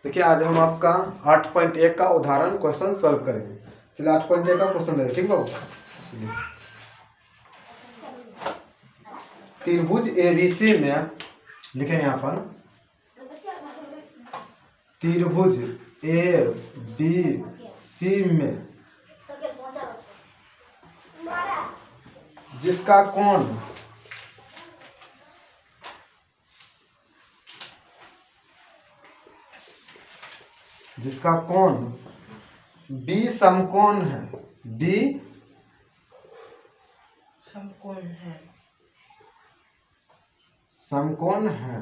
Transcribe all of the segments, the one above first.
देखिए आज हम आपका 8.1 का उदाहरण क्वेश्चन सॉल्व करेंगे। चलिए 8.1 का क्वेश्चन है, ठीक है। त्रिभुज एबीसी में लिखें यहाँ पर त्रिभुज ए बी सी में जिसका कोण बी समकोण है, बी समकोण है,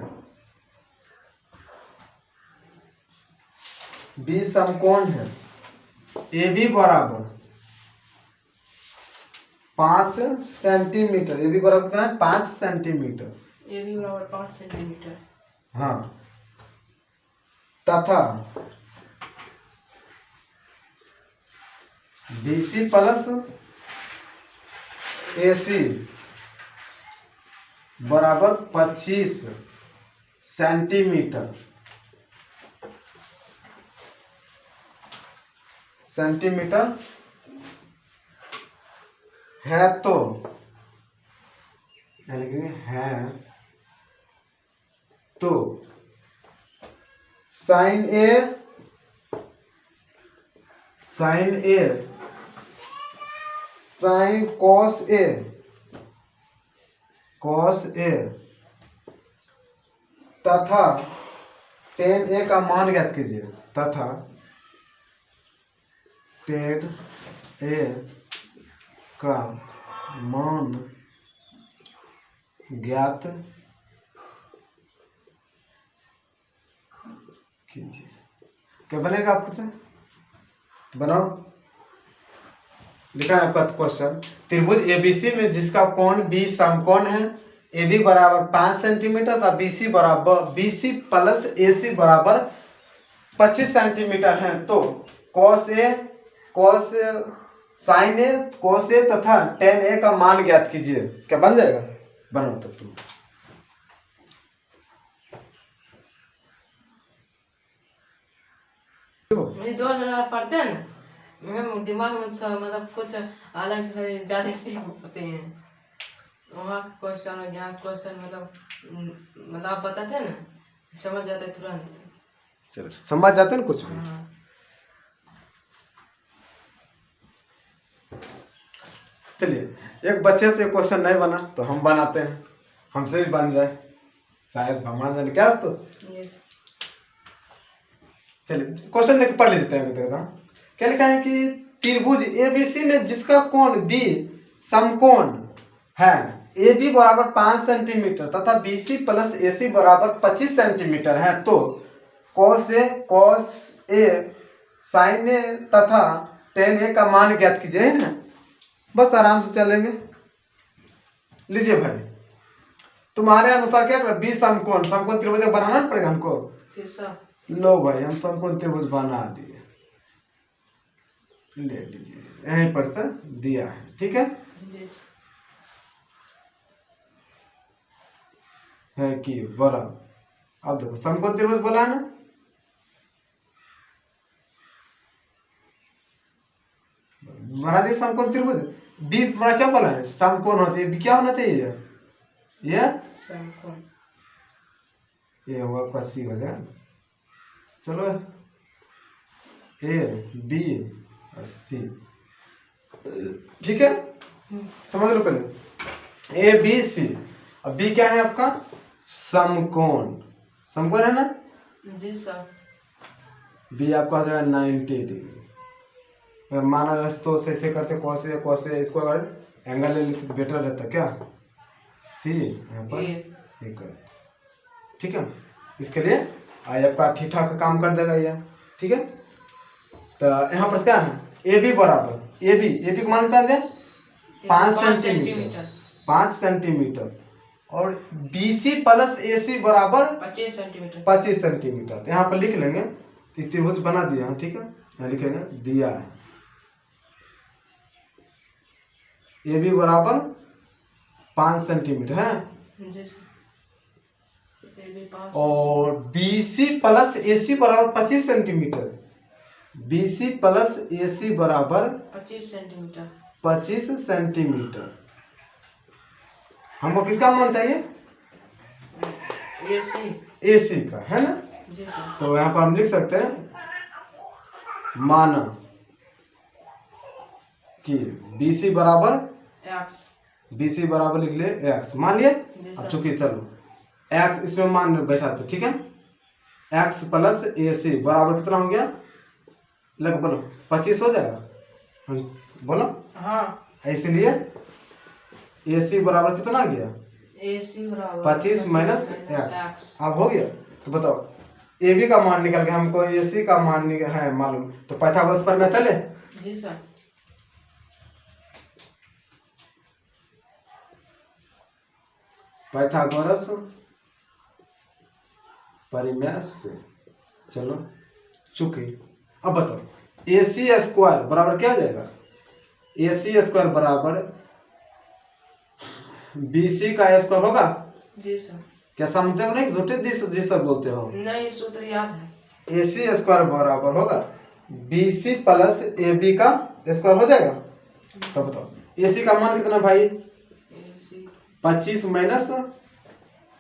बी समकोण है, ए बी बराबर 5 सेंटीमीटर, ए बी बराबर कितना है 5 सेंटीमीटर, ए बी बराबर 5 सेंटीमीटर। हाँ, तथा BC प्लस AC बराबर 25 सेंटीमीटर है तो साइन कॉस ए तथा tan A का मान ज्ञात कीजिए, तथा tan A का मान ज्ञात कीजिए। क्या बनेगा आपको से? बनाओ। लिखा है आपका क्वेश्चन, त्रिभुज एबीसी में जिसका कोण बी समकोण है, ए बी बराबर 5 सेंटीमीटर तथा BC प्लस AC बराबर 25 सेंटीमीटर है, तो साइन ए कॉस ए तथा tan A का मान ज्ञात कीजिए। क्या बन जाएगा? बनाओ तब तुम। मुझे 2 पढ़ते हैं ना, मेरे दिमाग में तो मतलब कुछ अलग से ज्यादा सीख होते हैं। वहाँ क्वेश्चन और यहाँ क्वेश्चन मतलब आप बताते हैं ना, समझ जाते हैं तुरंत। चलो समझ जाते हैं ना कुछ भी। हाँ। चलिए एक बच्चे से क्वेश्चन नहीं बना तो हम बनाते हैं, हमसे भी बन जाए, शायद भगवान जाने क्या तो। चलिए क्वेश्चन देख पढ़ लेते हैं। क्या लिखा है कि त्रिभुज एबीसी में जिसका कोण बी समकोण है, ए बी बराबर 5 सेंटीमीटर तथा BC प्लस AC बराबर 25 सेंटीमीटर है, तो कॉस ए साइन ए तथा tan A का मान ज्ञात कीजिए, है ना। बस आराम से चलेंगे। लीजिए भाई, तुम्हारे अनुसार क्या करें? बी समकोण त्रिभुज बनाना पड़ेगा हमको। लो भाई हम समकोण त्रिभुज बना दिए, ले लीजिए, यहीं पर से दिया है, ठीक है कि बड़ा। अब देखो समकोण त्रिभुज बोला है ना, बना दिए समकोण त्रिभुज। बी बड़ा क्या बोला है? समकोण होता है, क्या होना चाहिए? ये समकोण, ये होगा 80 हो जाए। चलो A B और C, ठीक है, समझ लो पहले A B C। अब B क्या है आपका? समकोण है ना जी सर। B आपका हो जाएगा 90 डिग्री। अगर माना जाए तो ऐसे करते कॉस ए, इसको अगर एंगल ले लेते तो बेटर रहता, क्या C यहाँ पर एक, ठीक है। इसके लिए आपका ठीक ठाक काम कर देगा ये, ठीक है। तो यहाँ पर क्या है? ए बी बराबर ए बी को मान कितना दें? 5 सेंटीमीटर और BC प्लस AC बराबर 25 सेंटीमीटर। यहाँ पर लिख लेंगे, त्रिभुज बना दिया है, ठीक है। यहाँ लिखेंगे दिया है ए बी बराबर 5 सेंटीमीटर है, AB 5 और BC प्लस AC बराबर 25 सेंटीमीटर। BC प्लस AC बराबर 25 सेंटीमीटर। 25 सेंटीमीटर। हमको किसका मान चाहिए? AC का, है ना? जी सर। तो यहाँ पर हम लिख सकते हैं माना कि BC बराबर X। BC बराबर लिख ले X, मान लिए। जी अब सर। चूंकि चलो X इसमें मान बैठाते, ठीक है। X प्लस AC बराबर कितना हो गया? लग बोलो 25 हो जाएगा, बोलो। हाँ। इसलिए AC बराबर कितना आ गया? AC बराबर 25 माइनस X। अब हो गया। तो बताओ AB का मान निकल गया, हमको AC का मान है मालूम, तो पाइथागोरस पर में चले। जी सर। पाइथागोरस परिमेय से चलो चुके। अब बताओ AC स्क्वायर बराबर क्या हो जाएगा? AC स्क्वायर बराबर BC का स्क्वायर होगा। जी सर। क्या समझते हो? नहीं झूठे जी सर बोलते हो। नहीं, सूत्र याद है। AC स्क्वायर बराबर होगा BC प्लस AB का स्क्वायर हो जाएगा। तो बताओ AC का मान कितना भाई? AC 25 माइनस X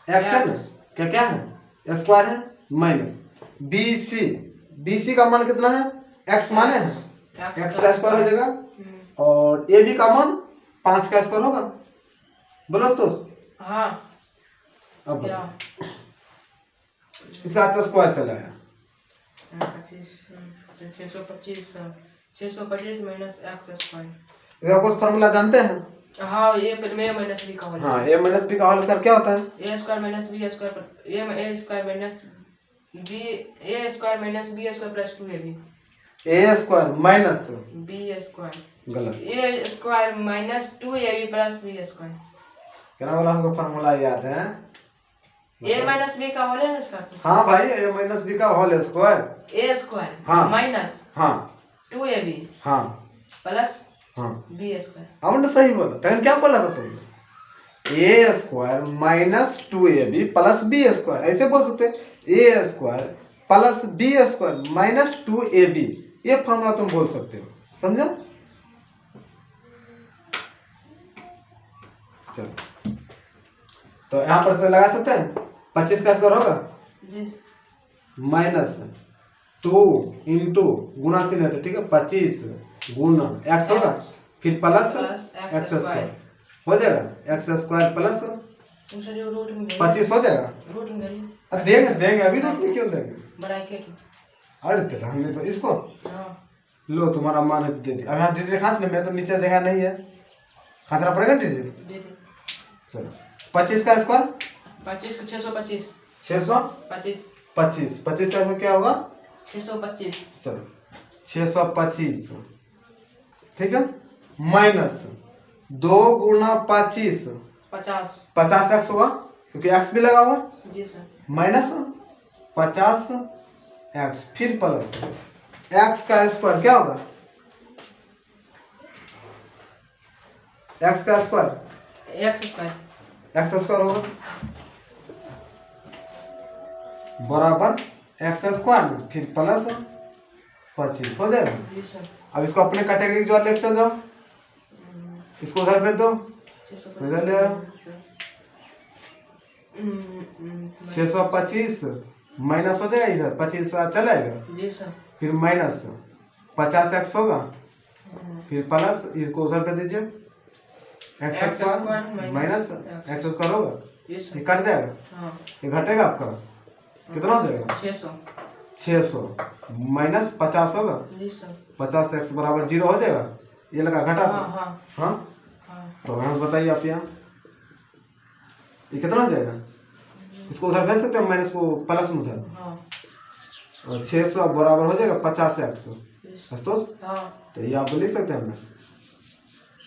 है ना, क्या क्या है? स्क्वायर है माइनस BC का मान कितना है? X माने है, X का स्क्वायर हो जाएगा। और AB का मान 5 का स्क्वायर होगा। बोलो दोस्त। हाँ। अब क्या? इसका तो स्क्वायर चला है 625 माइनस X स्क्वायर। इसका कुछ फॉर्मूला जानते हैं? हाँ, ये माइनस बी का होल। हाँ, A माइनस B का होल स्क्वायर क्या होता है? A square minus B square A square minus B square plus 2AB। A square minus B square गलत, A square minus 2AB plus B square. क्या बोला? हमको फॉर्मूला याद है। A माइनस B का होल है इसका। हाँ भाई, A माइनस B का होल स्क्वायर। A स्क्वायर हाँ माइनस हाँ 2AB हाँ प्लस हाँ, B स्क्वायर। हमने सही बोला। तो क्या बोला था तुमने? A square minus 2AB plus B square, ऐसे बोल सकते हैं। A square plus B square minus 2AB, ये फॉर्मूला तुम बोल सकते हो, समझा? चलो, तो यहाँ पर से लगा सकते हैं 25 का स्क्वायर होगा जी। माइनस 2 इंटू गुना 3 है, ठीक है। 25 गुना X होगा, फिर प्लस X स्क्वायर हो जाएगा। X स्क्वायर प्लस उसे जो रूट में 25 हो जाएगा। रूट में गई। अब देंगे अभी रूट में क्यों देंगे? ब्रैकेट। अरे तेरा हमने तो इसको हाँ। लो तुम्हारा मान है दे दी। अब यहाँ दीजिए खाते, मैं तो नीचे देखा नहीं है, खातना पड़ेगा दीजिए। दे दे। चलो 25 का स्क्वायर 25 को 625 625 25 25 का क्या होगा? 625। चलो 625, ठीक है। माइनस 2 गुना 25 50 एक्स होगा, क्योंकि एक्स भी लगा हुआ। जी सर। माइनस 50 एक्स, फिर प्लस एक्स का स्क्वायर क्या होगा? एक्स का स्क्वायर एक्स स्क्वायर होगा बराबर एक्स स्क्वायर में फिर प्लस 25 हो जाएगा। जी सर। अब इसको अपने कैटेगरी जो लेके चल जाओ, इसको उधर भेज दो, इधर ले आओ। 625 माइनस हो जाएगा, इधर 25 चलेगा। जी सर। फिर माइनस 50 एक्स होगा, फिर प्लस इसको उधर कर दीजिए, x square minus x square होगा, ये कट जाएगा। हाँ। ये घटेगा आपका, कितना हो जाएगा? 600 माइनस 50 होगा। जी सर। 50 एक्स बराबर 0 हो जाएगा। ये लगा घटा। हाँ हाँ। तो यहाँ से बताइए आप, यहाँ ये कितना हो जाएगा? इसको उधर भेज सकते हैं, माइनस को प्लस में उधर। हाँ। और 600 बराबर हो जाएगा 50 एक्स। संतोष? हाँ। तो ये आप लिख सकते हैं,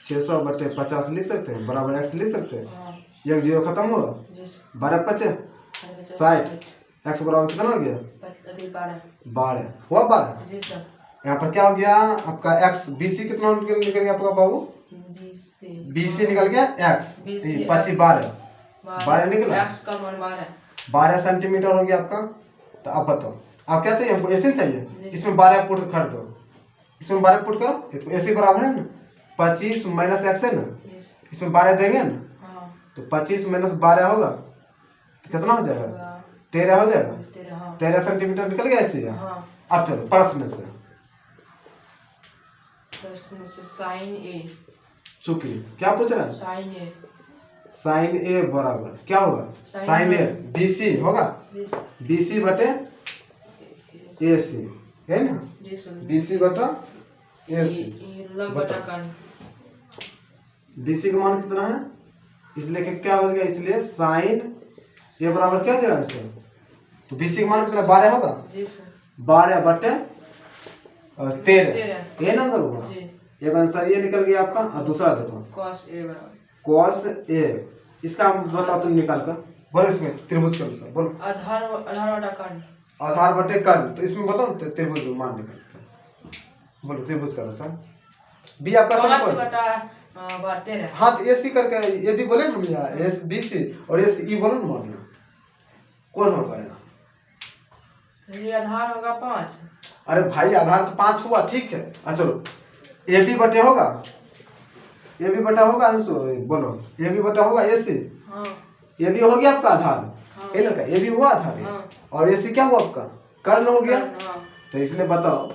600 बटे 50 लिख सकते हैं, बराबर एक्स लिख सकते हैं। हाँ। एक जीरो खत्म होगा, 12 5 60 एक्स बराबर कितना हो गया? 12 हुआ 12। जी सर। यहाँ पर क्या हो गया आपका? एक्स BC कितना निकल गया आपका बाबू? BC निकल गया एक्स 25 12 निकला। एक्स का मान 12 12 सेंटीमीटर हो गया आपका। तो आप बताओ आप क्या चाहिए, हमको एसी चाहिए, इसमें 12 फुट कर दो, इसमें 12 फुट करो, तो एसी बराबर है ना 25 माइनस एक्स है ना, इसमें 12 देंगे ना, हाँ तो 25 माइनस 12 होगा तो कितना हो जाएगा, 13 हो जाएगा। 13 सेंटीमीटर निकल गया एसी। हाँ अब चलो प्रश्न से साइन ए, चूंकि क्या पूछ रहा है, साइन ए, साइन ए बराबर क्या होगा, साइन ए बीसी होगा, बीसी बटे एसी है ना, बीसी बटा एसी, लंब बटा कर्ण, बीसी का मान कितना है, इसलिए कि क्या हो गया, इसलिए साइन ए बराबर क्या हो जाएगा आंसर, तो बीसी का मान कितना 12 होगा, 12 बटे 13 ये ना सर होगा। एक आंसर ये निकल गया आपका। और दूसरा देखो cos a बराबर cos a, इसका बताओ तुम निकाल कर बोलो, इसमें त्रिभुज के अनुसार बोलो, आधार आधार बटा कर्ण, आधार बटे कर्ण, तो इसमें बताओ तो त्रिभुज मान निकलते हैं, बोलो त्रिभुज का अनुसार बी आपका 5 बटा 13। हाँ तो एसी करके ये भी बोले ना भैया, एस बी सी और एस ई बोलो ना मान, कौन हो पाएगा, ये आधार होगा 5। अरे भाई आधार तो 5 हुआ ठीक है। अच्छा चलो ए बी बटे होगा, ए बी बटा होगा अंशु, बोलो ए बी बटा होगा ए सी, हाँ ए बी हो गया आपका आधार, हाँ ए लड़का ए बी हुआ आधार, हाँ और ए सी क्या हुआ आपका कर्ण हो गया। हाँ तो इसलिए बताओ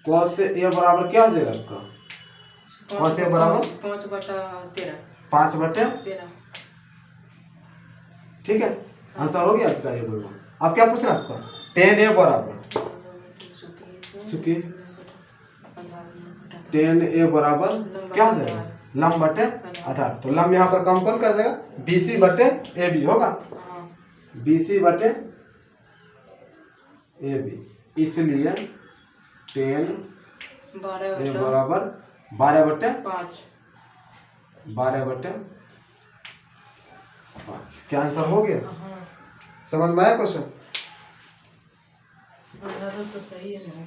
cos ए बराबर क्या हो जाएगा आपका, cos ए बराबर 5 बटा 13, 5 बटे 13। ठीक है आंसर हो गया आपका ये बोलो। अब क्या पूछना आपका, tan ए बराबर चूंकि tan ए बराबर क्या हो जाएगा, लंब बटे आधार, तो लंब यहाँ पर कम कौन कर देगा, BC बटे AB होगा, BC बटे AB, इसलिए tan ए बराबर 12 बटे 5। 12 बटे 5। क्या आंसर हो गया, हाँ समझ में आया क्वेश्चन। आधार तो सही है मेरा।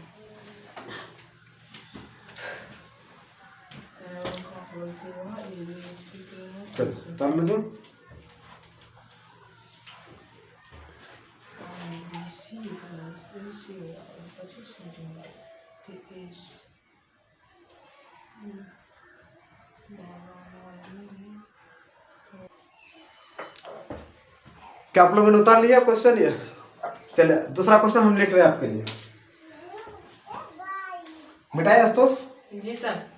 चल तब में जो क्या आप लोगों ने उतार लिया क्वेश्चन ये, चलिए दूसरा क्वेश्चन हम लिख रहे हैं आपके लिए, मिटाए आशुतोष। जी सर।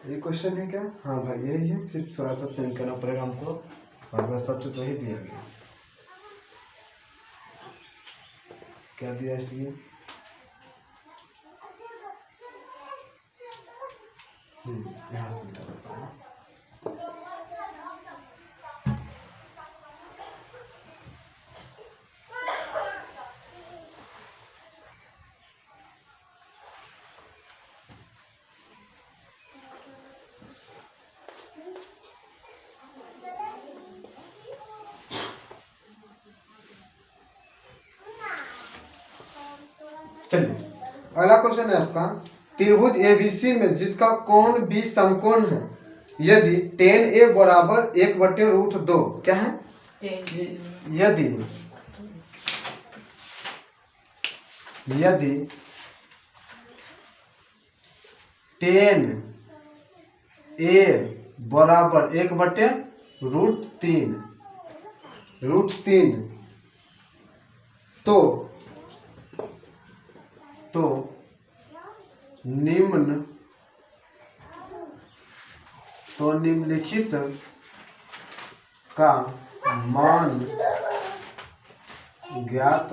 ये क्वेश्चन है क्या, हाँ भाई यही है, सिर्फ थोड़ा सा चेंज करना पड़ेगा हमको, और बस सब तो ही दिया गया, क्या दिया इसलिए यहाँ से मिटा देता हूँ। चलिए अगला क्वेश्चन है आपका, त्रिभुज एबीसी में जिसका कोण बी समकोण है, यदि tan ए बराबर 1/√2 क्या है, यदि tan ए बराबर 1/√3 तो निम्नलिखित का मान ज्ञात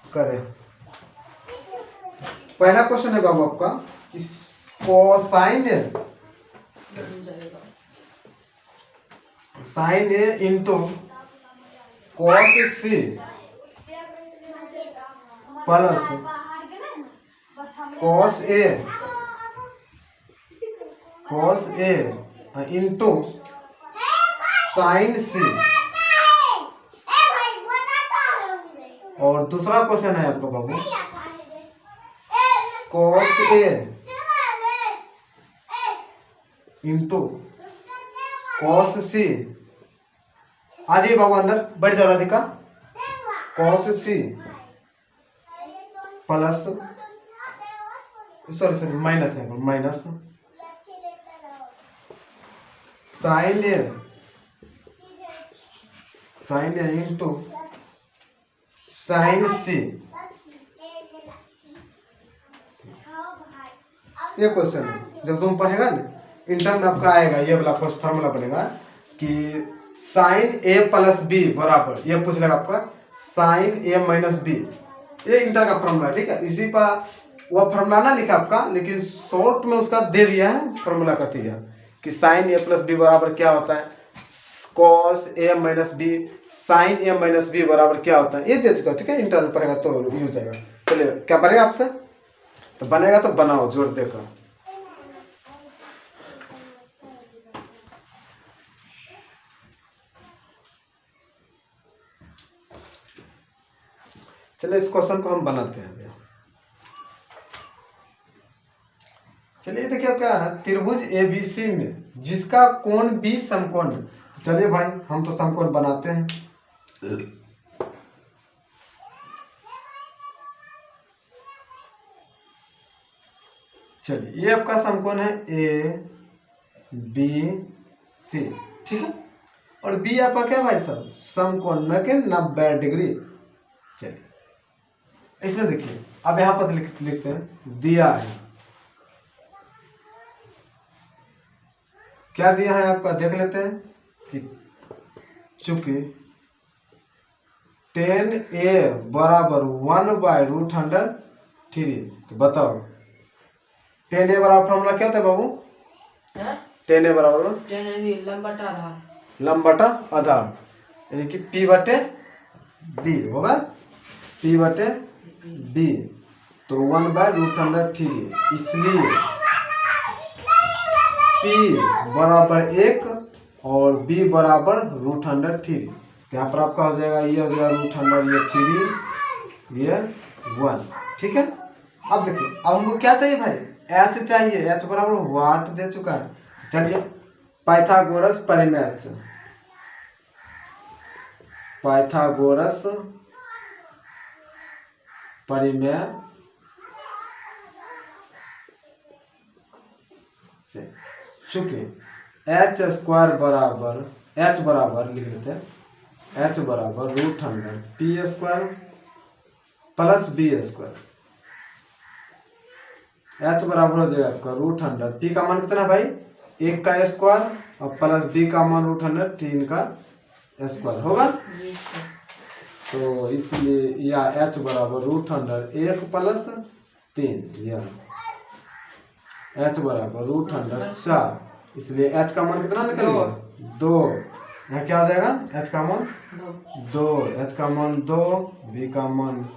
करें। पहला क्वेश्चन है बाबू आपका, cosine sine A into cos C plus cos A into sine C. और दूसरा क्वेश्चन है आपका बाबू cos A into cos C. आ जाइए बाबू अंदर, बैठ जाओ Radhika. Cos C plus sorry minus है, minus sine A into sine C. ये क्वेश्चन है, जब तुम पढ़ेगा ना इंटर में आपका आएगा ये वाला फॉर्मूला बनेगा कि साइन ए प्लस बी बराबर, ये पूछ लेगा आपका साइन ए माइनस बी। ये इंटर का फॉर्मूला है, ठीक है। इसी पर वो फॉर्मूला ना लिखा आपका, लेकिन शॉर्ट में उसका दे दिया है फॉर्मूला का दिया कि साइन ए प्लस बी बराबर क्या होता है, cos A minus B sign A minus B बराबर क्या होता है, ये दे चुका, ठीक है। इंटर में पढ़ेगा तो यूज आएगा। चलिए क्या बनेगा आपसे, तो बनेगा तो बनाओ जोड़ देकर। चलिए इस क्वेश्चन को हम बनाते हैं। चलिए देखिए क्या है, त्रिभुज एबीसी में जिसका कोण बी समकोण है। चलिए भाई हम तो समकोण बनाते हैं। चलिए ये आपका समकोण है ए बी सी, ठीक है। और बी आपका क्या भाई साहब, समकोण न के 90 डिग्री। चलिए इसमें देखिए अब यहां पर लिखते हैं, दिया है क्या दिया है आपका, देख लेते हैं कि चूंकि tan a बराबर 1/√3। तो बताओ tan a बराबर फॉर्मूला क्या था बाबू, tan a बराबर लंबटा आधार यानी कि p बटे b होगा, p बटे b। तो 1/√3, इसलिए p बराबर 1 और b बराबर √3। यहाँ पर आपका हो जाएगा, ये हो जाएगा √100, ये 3, ये 1, ठीक है। अब देखिए अब हमको क्या चाहिए भाई, h चाहिए, h बराबर वाट दे चुका है। चलिए पाइथागोरस परिमेय से, पाइथागोरस परिमेय से चूंकि h² बराबर, h बराबर लिख लेते हैं, h बराबर √100 p² प्लस b²। h बराबर हो जाएगा आपका √100, p का मान कितना भाई 1 का स्क्वायर और प्लस b का मान √100 3 का स्क्वायर होगा। तो इसलिए या h बराबर √100 1 प्लस 3, या h बराबर √100 4, इसलिए h का मान कितना निकलेगा 2। यहाँ क्या हो जाएगा, h का मान 2, h का मान 2, b का मान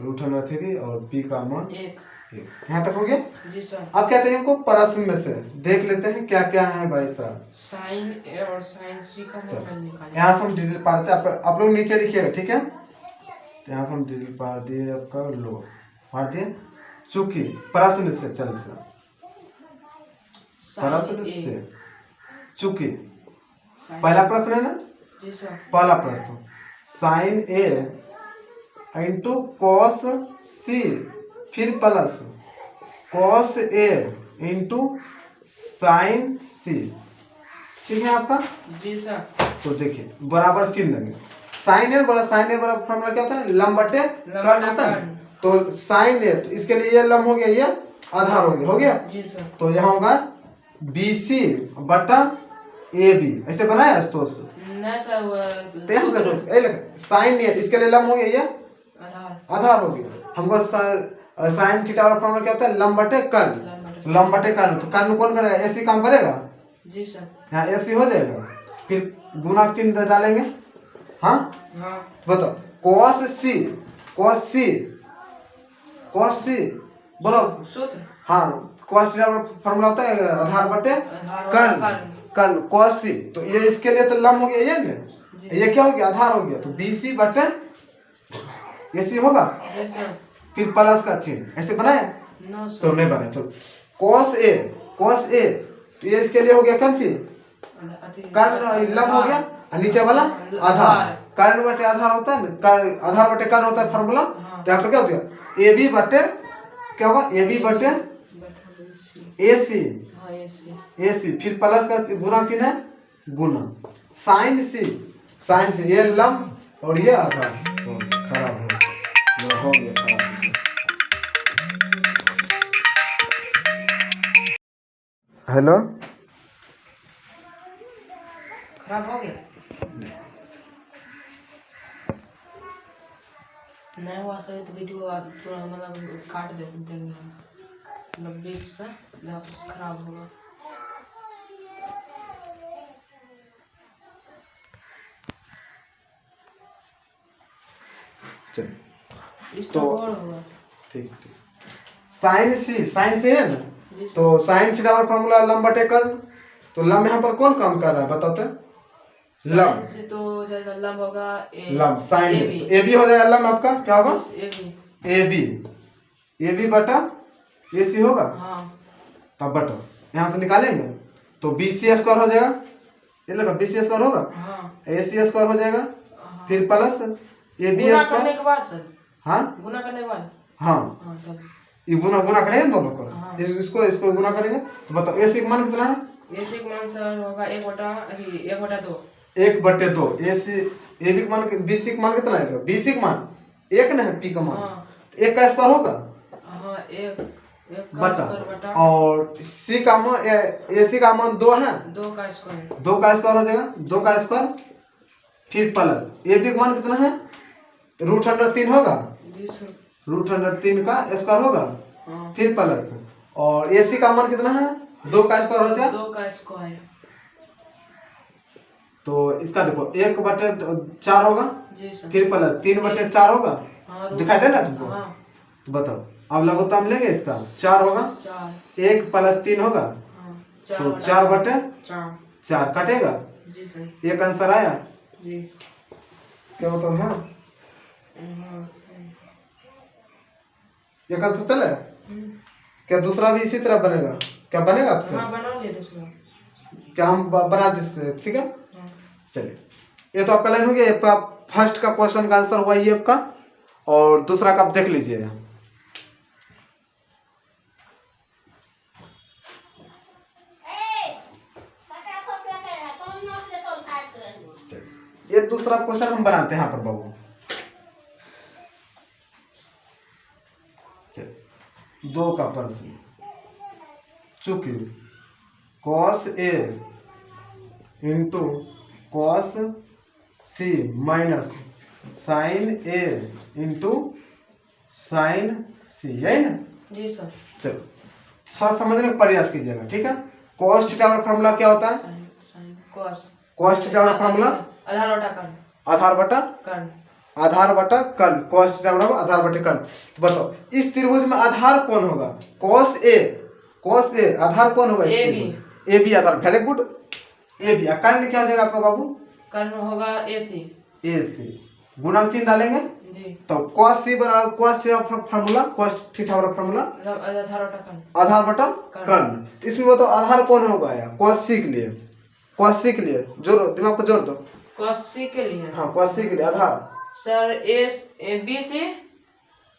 √3 और p का मान 1। यहाँ तक हो गया जी सर। अब क्या चाहिए हमको, प्रश्न में से देख लेते हैं क्या क्या है भाई साहब। साइन ए और साइन सी का मान निकालें। यहाँ से हम डिटेल पाते हैं, आप लोग नीचे लिखिएगा, ठीक है। तो यहाँ से हम डिटेल पा दिए, आपका लो पा दिए। चूंकि प्रश्न से चलते प्रश्न से, चूंकि पहला प्रश्न है ना जी सर, पहला प्रश्न साइन ए इंटू कॉस सी फिर plus cos A into sine सी, ठीक है आपका जी सर। तो देखिए बराबर चिन्ह देंगे, साइन ए बराबर फॉर्मूला क्या होता है, लंब बटे कर्ण होता है। तो साइन ए, तो इसके लिए ये लंब हो गया, ये आधार हो गया जी सर। तो यहाँ होगा BC बटा AB, ऐसे बनाया तो नहीं सर, तो यहाँ देखो साइन ए, इसके लिए लंब हो गया, ये आधार हो गया। हमको साइन थीटा वाला फॉर्मूला क्या होता है, लंब बटे कर्ण, लंब बटे कर्ण। तो कर्ण कौन करेगा, AC काम करेगा जी सर। यहाँ AC हो जाएगा, फिर गुणा चिन्ह डालेंगे। हाँ बताओ cos C, cos C बोलो सूत्र, हाँ cos थीटा फॉर्मूला होता है आधार बटे कर्ण। कर्ण cos c, तो ये इसके लिए तो लंब हो गया ये ना, ये क्या हो गया आधार हो गया, तो BC बटे AC होगा, फिर प्लस का चिन्ह ऐसे बनाया तो नहीं बनाया। चलो cos a तो ये इसके लिए हो गया कौन सी कर्ण लंब हो गया, और नीचे वाला आधार, कर्ण बटे आधार होता है ना, आधार बटे कर्ण होता है फार्मूला, तो यहाँ पर क्या हो गया AB बटे क्या होगा AB बटे AC फिर प्लस का गुणा चिन्ह है गुना साइन सी ये लंब और ये आधार, खराब हो गया खराब। हेलो खराब हो गया नहीं हुआ सही तो वीडियो थोड़ा मतलब काट देंगे हम, मतलब बीच से जहाँ पर खराब होगा। चलिए तो ठीक ठीक साइन सी है ना, तो साइन थीटा का फॉर्मूला लंब बटे कर्ण, तो लंब यहाँ पर कौन काम कर रहा है बताते हैं, लंब से तो जाएगा लंब होगा लंब साइन तो AB हो जाएगा लंब आपका क्या होगा AB बटा AC होगा, हाँ तब बटा यहाँ से निकालेंगे तो BC स्क्वायर हो जाएगा, ये लगा BC स्क्वायर होगा, हाँ AC स्क्वायर हो जाएगा, हाँ। फिर प्लस AB गुना स्क्वायर, करने के बाद सर, हाँ गुना करने के बाद, हाँ हाँ तब ये गुना करेंगे दोनों को, हाँ। इसको गुना करेंगे तो बताओ AC का मान कितना है, AC का मान सर होगा 1/2 1/2 AC AB का मान BC का मान कितना है, BC का मान 1 ना है, P का मान हाँ। 1 का स्क्वायर होगा हाँ एक बटा और C का मान AC का मान 2 है, 2 का स्क्वायर 2 का स्क्वायर हो जाएगा, 2 का स्क्वायर फिर प्लस AB का मान कितना है √3 होगा, √3 का स्क्वायर होगा, हाँ। फिर प्लस और AC का मान कितना है 2 का स्क्वायर हो जाए, 2 का स्क्वायर, तो इसका देखो 1/4 होगा, जी सर, फिर प्लस 3/4 होगा, हाँ, दिखाई दे ना तुमको, हाँ तो बताओ अब लघुत्तम लेंगे इसका 4 होगा, 1 + 3 होगा, हाँ, तो 4/4 कटेगा, जी सर, एक आंसर आया, जी क्या बताओ हाँ हाँ, एक आंसर चले, क्या दूसरा भी इसी तरह बनेगा, क्या बनेगा आपसे, हाँ बना लिया दूसरा, क्या हम बना दे, ठीक है हाँ। चलिए ये तो आपका लाइन हो गया, ये आपका फर्स्ट का क्वेश्चन का आंसर हुआ ये आपका, और दूसरा का आप देख लीजिए, ये दूसरा क्वेश्चन हम बनाते हैं यहाँ पर बाबू, चलिए 2 का प्रश्न, चूंकि cos A into cos C minus sin A into sin C, यही ना, जी सर, चलो सर समझने का प्रयास कीजिएगा, ठीक है। cos थीटा का फॉर्मूला क्या होता है, cos थीटा का फॉर्मूला आधार बटा कर्ण, cos थीटा बराबर आधार बटे कर्ण, तो बताओ इस त्रिभुज में आधार कौन होगा, cos A आधार कौन होगा, AB आधार, वेरी गुड AB, कर्ण क्या हो जाएगा आपका बाबू, कर्ण होगा AC गुणक चिन्ह डालेंगे जी, तो cos C बराबर cos theta formula, cos theta बराबर फॉर्मूला आधार बटा कर्ण, इसमें बताओ आधार कौन होगा या cos C के लिए जोड़ो, दिमाग पर जोड़ दो, cos C के लिए, हाँ cos C के लिए आधार सर BC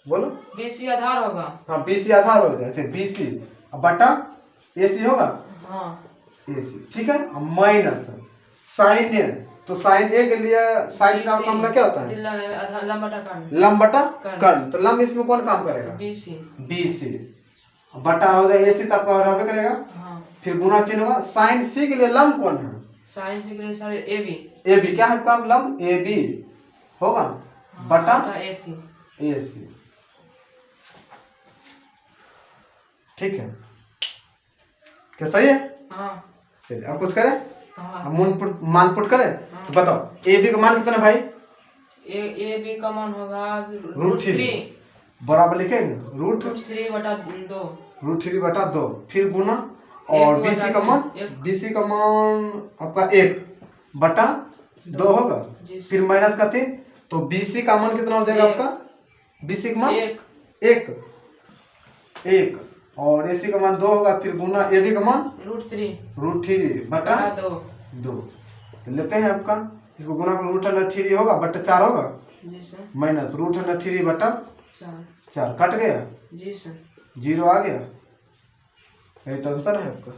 बोलो, BC आधार होगा, हाँ BC आधार हो जाए, BC बटा AC होगा, हाँ AC, ठीक है, माइनस साइन A, तो साइन A के लिए साइन का फॉर्मूला क्या होता है, लंब बटा कर्ण, तो लंब इसमें कौन काम करेगा, BC बटा हो जाए AC तक रहबे करेगा, हाँ। फिर गुणा चिन्ह होगा, साइन C के लिए लंब कौन है, साइन C के लिए सर AB क्या है आपका लंब AB होगा, हाँ, बटा AC, ठीक है, क्या सही है, हाँ चलिए अब कुछ करें, हाँ, अब मान पुट करें, तो बताओ AB का मान कितना है भाई, AB का मान होगा √3 बराबर लिखेंगे √3/2, √3/2 फिर गुना और एक BC का बटा मान एक। BC का मान आपका 1/2 होगा, जी सर। फिर माइनस का 3, तो BC का मान कितना हो जाएगा एक। आपका? BC का मान एक 1 और AC का मान 2 होगा, फिर गुना AB का मान √3 √3/2। तो लेते हैं आपका, इसको गुना कर √3 होगा बटा 4 होगा, जी सर। माइनस √3/4 4 कट गया, जी सर। 0 आ गया। यही तो आंसर है आपका।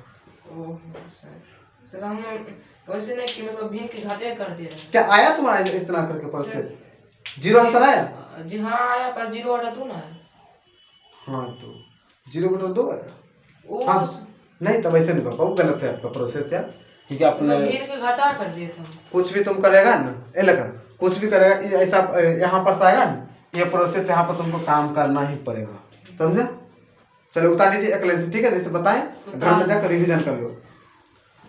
ओह सर, सर हम वैसे नहीं कि मतलब भिन्न के घाटे कर दे रहे हैं। क्या आया तुम्हारा इतना करके प्रोसेस? 0 आंसर आया? जी हाँ आया, पर 0/2 ना है। हाँ तो 0/2 आया। वो हाँ नहीं तब ऐसे नहीं पापा, वो गलत है आपका प्रोसेस यार, ठीक है आपने मतलब भिन्न के घाटा कर दिए थे हम। कुछ भी तुम करेगा ना, ए लगा कुछ भी करेगा ये ऐसा यहाँ पर से आएगा ना, ये प्रोसेस यहाँ पर तुमको काम करना ही पड़ेगा, समझे? चलो उतार लीजिए एक लाइन से, ठीक है जैसे बताएं, घर में जाकर रिवीजन कर लो,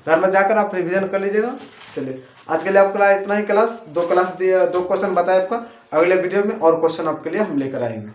घर में जाकर आप रिवीजन कर लीजिएगा। चलिए आज के लिए आपका इतना ही क्लास, 2 क्लास दिया, 2 क्वेश्चन बताए आपका, अगले वीडियो में और क्वेश्चन आपके लिए हम लेकर आएंगे।